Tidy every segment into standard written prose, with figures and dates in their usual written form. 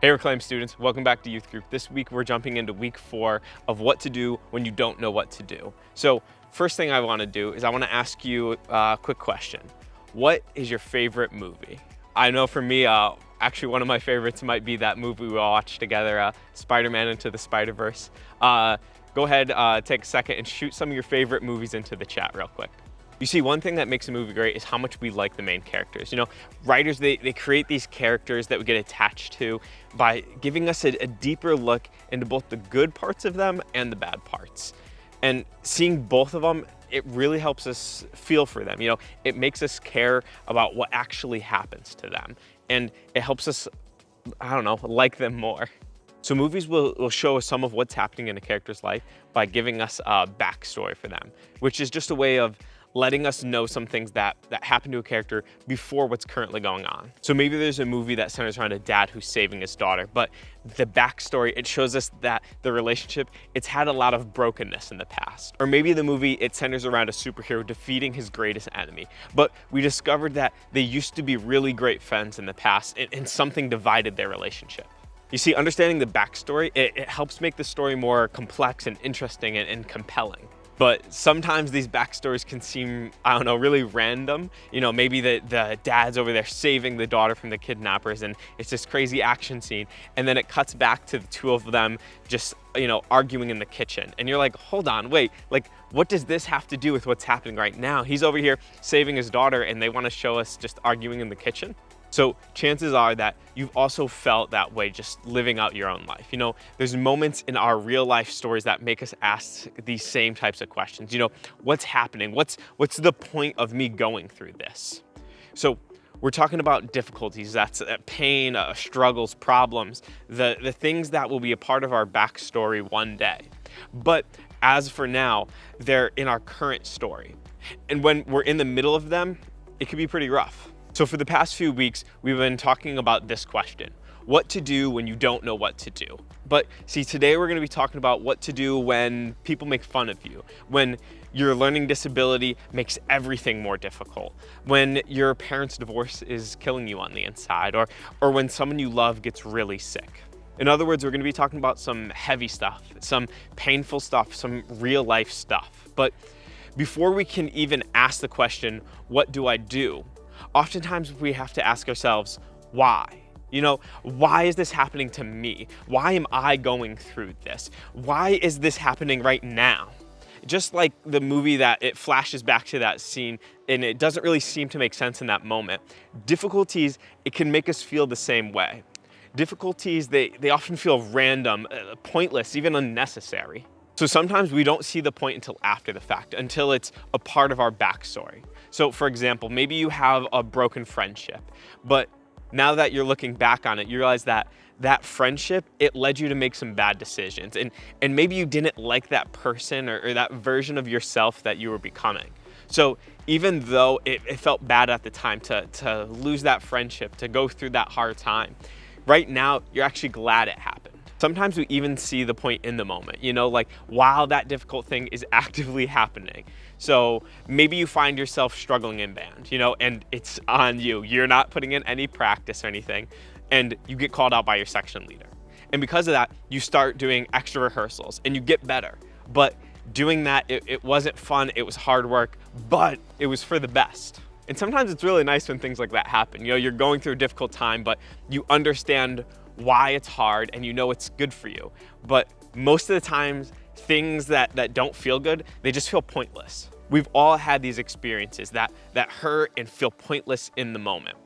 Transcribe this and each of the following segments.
Hey Reclaim students, welcome back to Youth Group. This week we're jumping into week 4 of what to do when you don't know what to do. So first thing I want to do is I want to ask you a quick question. What is your favorite movie? I know for me, actually one of my favorites might be that movie we all watched together, Spider-Man Into the Spider-Verse. Go ahead, take a second and shoot some of your favorite movies into the chat real quick. You see, one thing that makes a movie great is how much we like the main characters. You know, writers, they create these characters that we get attached to by giving us a deeper look into both the good parts of them and the bad parts. And seeing both of them, it really helps us feel for them. You know, it makes us care about what actually happens to them. And it helps us, I don't know, like them more. So movies will show us some of what's happening in a character's life by giving us a backstory for them, which is just a way of letting us know some things that happen to a character before what's currently going on. So maybe there's a movie that centers around a dad who's saving his daughter, but the backstory, it shows us that the relationship, it's had a lot of brokenness in the past. Or maybe the movie, it centers around a superhero defeating his greatest enemy, but we discovered that they used to be really great friends in the past and something divided their relationship. You see, understanding the backstory, it helps make the story more complex and interesting and compelling. But sometimes these backstories can seem, I don't know, really random. You know, maybe the dad's over there saving the daughter from the kidnappers and it's this crazy action scene. And then it cuts back to the two of them just, you know, arguing in the kitchen. And you're like, hold on, wait, like, what does this have to do with what's happening right now? He's over here saving his daughter and they want to show us just arguing in the kitchen. So chances are that you've also felt that way just living out your own life. You know, there's moments in our real life stories that make us ask these same types of questions. You know, what's happening? What's the point of me going through this? So we're talking about difficulties, that's pain, struggles, problems, the things that will be a part of our backstory one day. But as for now, they're in our current story. And when we're in the middle of them, it can be pretty rough. So for the past few weeks, we've been talking about this question: what to do when you don't know what to do. But see, today we're going to be talking about what to do when people make fun of you, when your learning disability makes everything more difficult, when your parents' divorce is killing you on the inside, or when someone you love gets really sick. In other words, we're going to be talking about some heavy stuff, some painful stuff, some real life stuff. But before we can even ask the question, what do I do? Oftentimes we have to ask ourselves, why? You know, why is this happening to me? Why am I going through this? Why is this happening right now? Just like the movie that it flashes back to that scene and it doesn't really seem to make sense in that moment. Difficulties, it can make us feel the same way. Difficulties, they often feel random, pointless, even unnecessary. So sometimes we don't see the point until after the fact, until it's a part of our backstory. So for example, maybe you have a broken friendship, but now that you're looking back on it, you realize that that friendship, it led you to make some bad decisions. And maybe you didn't like that person or that version of yourself that you were becoming. So even though it felt bad at the time to lose that friendship, to go through that hard time, right now, you're actually glad it happened. Sometimes we even see the point in the moment, you know, like while that difficult thing is actively happening. So maybe you find yourself struggling in band, you know, and it's on you. You're not putting in any practice or anything, and you get called out by your section leader. And because of that, you start doing extra rehearsals and you get better. But doing that, it wasn't fun, it was hard work, but it was for the best. And sometimes it's really nice when things like that happen. You know, you're going through a difficult time, but you understand why it's hard and you know it's good for you. But most of the times, things that don't feel good, they just feel pointless. We've all had these experiences that hurt and feel pointless in the moment.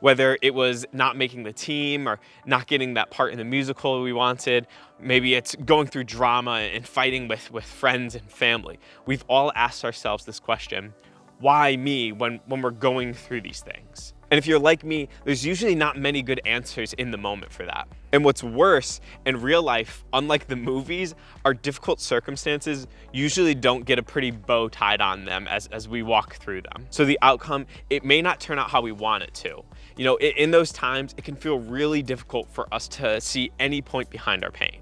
Whether it was not making the team or not getting that part in the musical we wanted, maybe it's going through drama and fighting with friends and family. We've all asked ourselves this question: why me when we're going through these things? And if you're like me, there's usually not many good answers in the moment for that. And what's worse, in real life, unlike the movies, our difficult circumstances usually don't get a pretty bow tied on them as we walk through them. So the outcome, it may not turn out how we want it to. You know, in those times, it can feel really difficult for us to see any point behind our pain.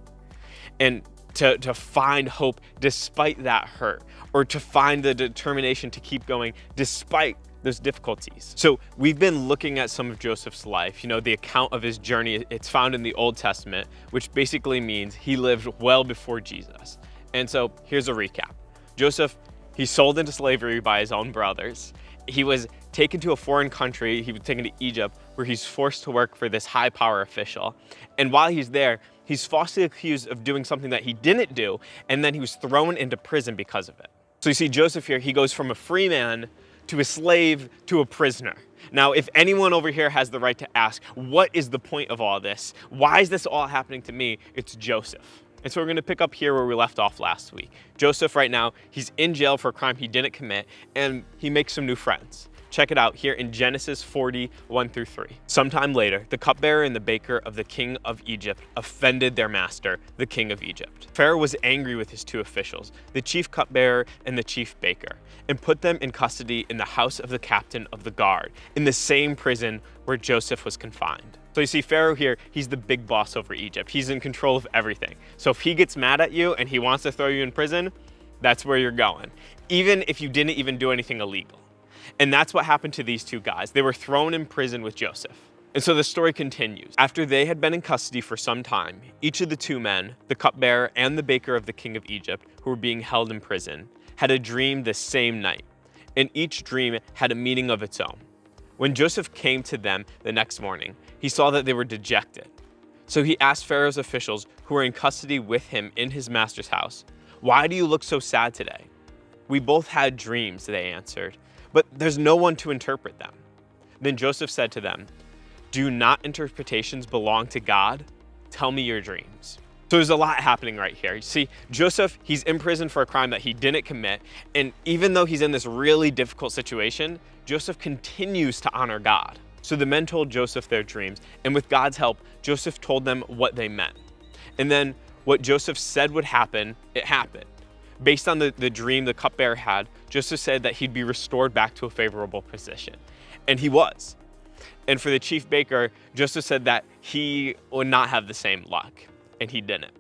And to find hope despite that hurt, or to find the determination to keep going despite those difficulties. So we've been looking at some of Joseph's life, the account of his journey. It's found in the Old Testament, which basically means he lived well before Jesus. And so here's a recap. Joseph, he's sold into slavery by his own brothers. He was taken to a foreign country. He was taken to Egypt, where he's forced to work for this high power official. And while he's there, he's falsely accused of doing something that he didn't do, and then he was thrown into prison because of it. So you see Joseph here, he goes from a free man to a slave to a prisoner. Now, if anyone over here has the right to ask, what is the point of all this? Why is this all happening to me? It's Joseph. And so we're gonna pick up here where we left off last week. Joseph right now, he's in jail for a crime he didn't commit, and he makes some new friends. Check it out here in Genesis 40, 1-3. Sometime later, the cupbearer and the baker of the king of Egypt offended their master, the king of Egypt. Pharaoh was angry with his two officials, the chief cupbearer and the chief baker, and put them in custody in the house of the captain of the guard, in the same prison where Joseph was confined. So you see Pharaoh here, he's the big boss over Egypt. He's in control of everything. So if he gets mad at you and he wants to throw you in prison, that's where you're going, even if you didn't even do anything illegal. And that's what happened to these two guys. They were thrown in prison with Joseph. And so the story continues. After they had been in custody for some time, each of the two men, the cupbearer and the baker of the king of Egypt, who were being held in prison, had a dream the same night. And each dream had a meaning of its own. When Joseph came to them the next morning, he saw that they were dejected. So he asked Pharaoh's officials who were in custody with him in his master's house, "Why do you look so sad today?" "We both had dreams," they answered, "but there's no one to interpret them." Then Joseph said to them, "Do not interpretations belong to God? Tell me your dreams." So there's a lot happening right here. You see, Joseph, he's in prison for a crime that he didn't commit. And even though he's in this really difficult situation, Joseph continues to honor God. So the men told Joseph their dreams, and with God's help, Joseph told them what they meant. And then what Joseph said would happen, it happened. Based on the dream the cupbearer had, Joseph said that he'd be restored back to a favorable position. And he was. And for the chief baker, Joseph said that he would not have the same luck, and he didn't.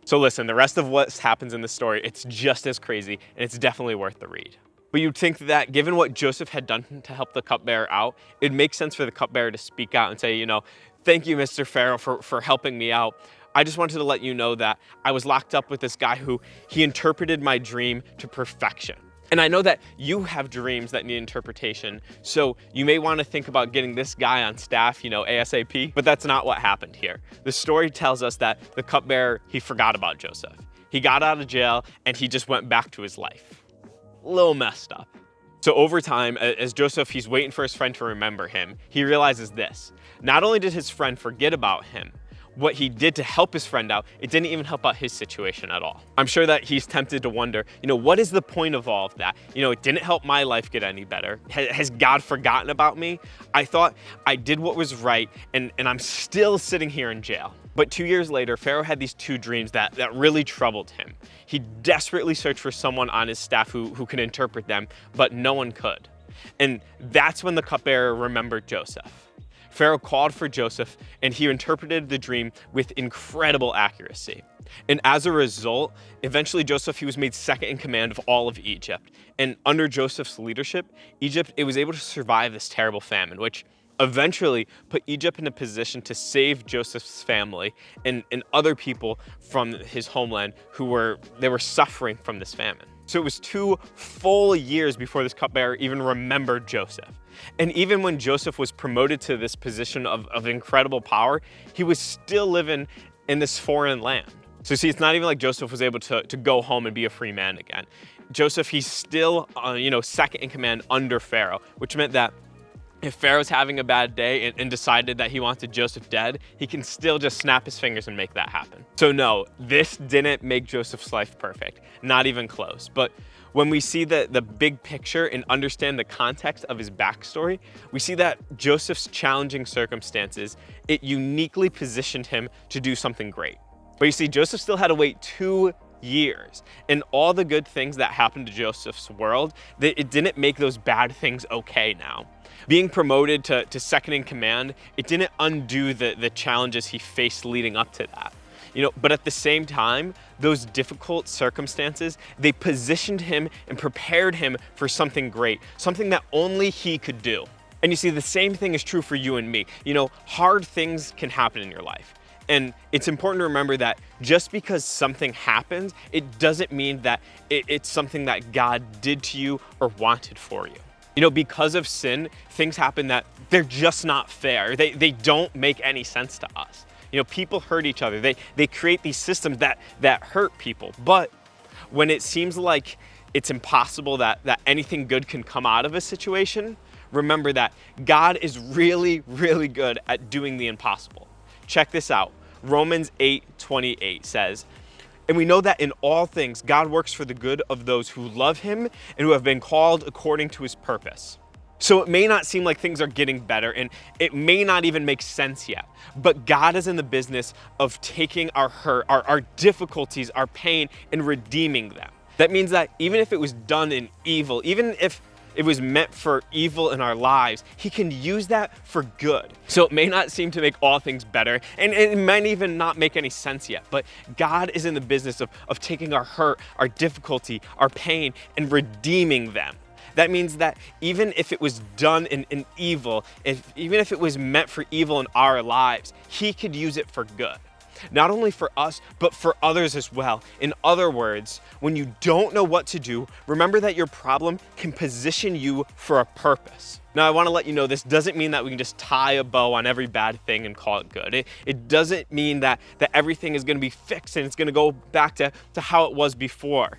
So listen, the rest of what happens in the story, it's just as crazy, and it's definitely worth the read. But you'd think that given what Joseph had done to help the cupbearer out, it makes sense for the cupbearer to speak out and say, "Thank you, Mr. Pharaoh, for helping me out. I just wanted to let you know that I was locked up with this guy who he interpreted my dream to perfection. And I know that you have dreams that need interpretation, so you may want to think about getting this guy on staff, ASAP, but that's not what happened here. The story tells us that the cupbearer, he forgot about Joseph. He got out of jail and he just went back to his life. A little messed up. So over time, as Joseph, he's waiting for his friend to remember him, he realizes this. Not only did his friend forget about him, what he did to help his friend out, it didn't even help out his situation at all. I'm sure that he's tempted to wonder, what is the point of all of that? It didn't help my life get any better. Has God forgotten about me? I thought I did what was right, and I'm still sitting here in jail. But 2 years later, Pharaoh had these two dreams that really troubled him. He desperately searched for someone on his staff who could interpret them, but no one could. And that's when the cupbearer remembered Joseph. Pharaoh called for Joseph, and he interpreted the dream with incredible accuracy. And as a result, eventually Joseph, he was made second in command of all of Egypt. And under Joseph's leadership, Egypt, it was able to survive this terrible famine, which eventually put Egypt in a position to save Joseph's family and other people from his homeland who were suffering from this famine. So it was 2 full years before this cupbearer even remembered Joseph. And even when Joseph was promoted to this position of incredible power, he was still living in this foreign land. So see, it's not even like Joseph was able to go home and be a free man again. Joseph, he's still, second in command under Pharaoh, which meant that if Pharaoh's having a bad day and decided that he wanted Joseph dead, he can still just snap his fingers and make that happen. So no, this didn't make Joseph's life perfect, not even close. But when we see the big picture and understand the context of his backstory, we see that Joseph's challenging circumstances, it uniquely positioned him to do something great. But you see, Joseph still had to wait 2 years. And all the good things that happened to Joseph's world, it didn't make those bad things okay now. Being promoted to second in command, it didn't undo the challenges he faced leading up to that. But at the same time, those difficult circumstances, they positioned him and prepared him for something great, something that only he could do. And you see, the same thing is true for you and me. Hard things can happen in your life. And it's important to remember that just because something happens, it doesn't mean that it's something that God did to you or wanted for you. Because of sin, things happen that they're just not fair. They don't make any sense to us. People hurt each other. They create these systems that hurt people. But when it seems like it's impossible that anything good can come out of a situation, remember that God is really, really good at doing the impossible. Check this out. Romans 8:28 says, "And we know that in all things God works for the good of those who love him and who have been called according to his purpose." So it may not seem like things are getting better, and it may not even make sense yet, but God is in the business of taking our hurt, our difficulties, our pain, and redeeming them. That means that even if it was done in evil, even if it was meant for evil in our lives, he can use that for good. So it may not seem to make all things better, and it might even not make any sense yet, but God is in the business of taking our hurt, our difficulty, our pain, and redeeming them. That means that even if it was done in evil, even if it was meant for evil in our lives, he could use it for good. Not only for us, but for others as well. In other words, when you don't know what to do, remember that your problem can position you for a purpose. Now, I want to let you know this doesn't mean that we can just tie a bow on every bad thing and call it good. It doesn't mean that everything is going to be fixed and it's going to go back to how it was before.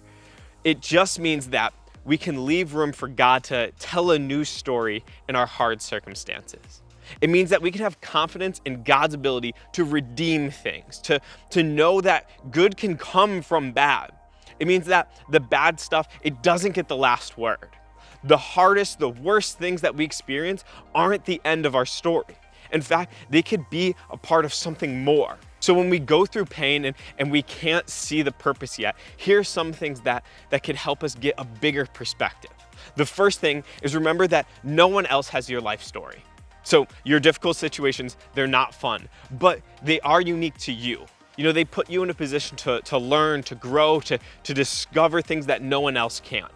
It just means that we can leave room for God to tell a new story in our hard circumstances. It means that we can have confidence in God's ability to redeem things, to know that good can come from bad. It means that the bad stuff, it doesn't get the last word. The hardest, the worst things that we experience aren't the end of our story. In fact, they could be a part of something more. So when we go through pain and we can't see the purpose yet, here's some things that could help us get a bigger perspective. The first thing is remember that no one else has your life story. So your difficult situations, they're not fun, but they are unique to you. They put you in a position to learn, to grow, to discover things that no one else can.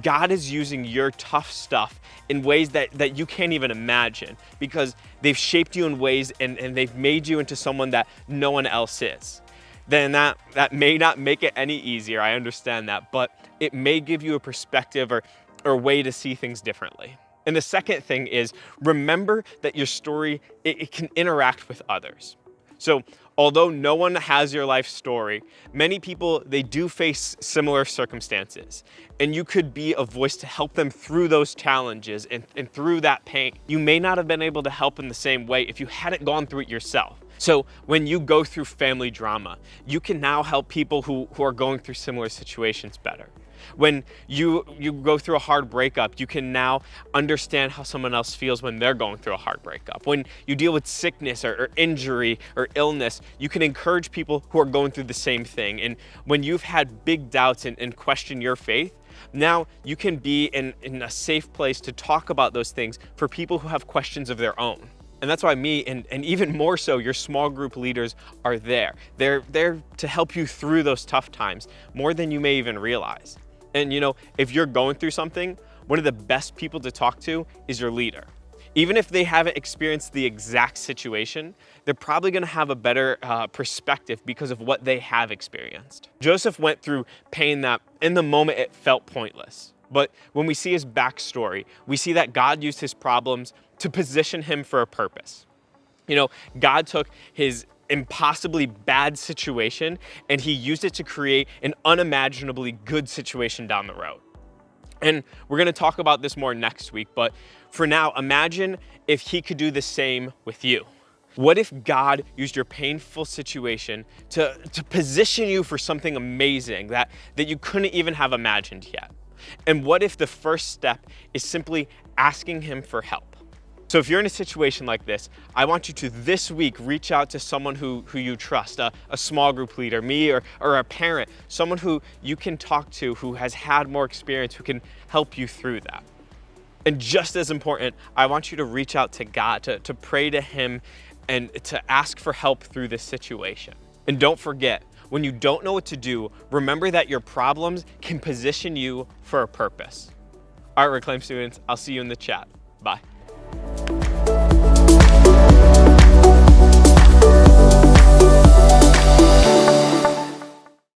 God is using your tough stuff in ways that you can't even imagine because they've shaped you in ways and they've made you into someone that no one else is. Then that may not make it any easier, I understand that, but it may give you a perspective or a way to see things differently. And the second thing is remember that your story, it can interact with others. So although no one has your life story, many people, they do face similar circumstances. And you could be a voice to help them through those challenges and through that pain. You may not have been able to help in the same way if you hadn't gone through it yourself. So when you go through family drama, you can now help people who are going through similar situations better. When you go through a hard breakup, you can now understand how someone else feels when they're going through a hard breakup. When you deal with sickness or injury or illness, you can encourage people who are going through the same thing. And when you've had big doubts and question your faith, now you can be in a safe place to talk about those things for people who have questions of their own. And that's why me and even more so, your small group leaders are there. They're there to help you through those tough times more than you may even realize. And if you're going through something, one of the best people to talk to is your leader. Even if they haven't experienced the exact situation, they're probably gonna have a better perspective because of what they have experienced. Joseph went through pain that in the moment it felt pointless. But when we see his backstory, we see that God used his problems to position him for a purpose. God took his impossibly bad situation and he used it to create an unimaginably good situation down the road. And we're going to talk about this more next week, but for now, imagine if he could do the same with you. What if God used your painful situation to position you for something amazing that you couldn't even have imagined yet? And what if the first step is simply asking him for help? So if you're in a situation like this, I want you to this week reach out to someone who you trust, a small group leader, me or a parent, someone who you can talk to who has had more experience, who can help you through that. And just as important, I want you to reach out to God, to pray to him and to ask for help through this situation. And don't forget, when you don't know what to do, remember that your problems can position you for a purpose. All right, Reclaim students, I'll see you in the chat. Bye.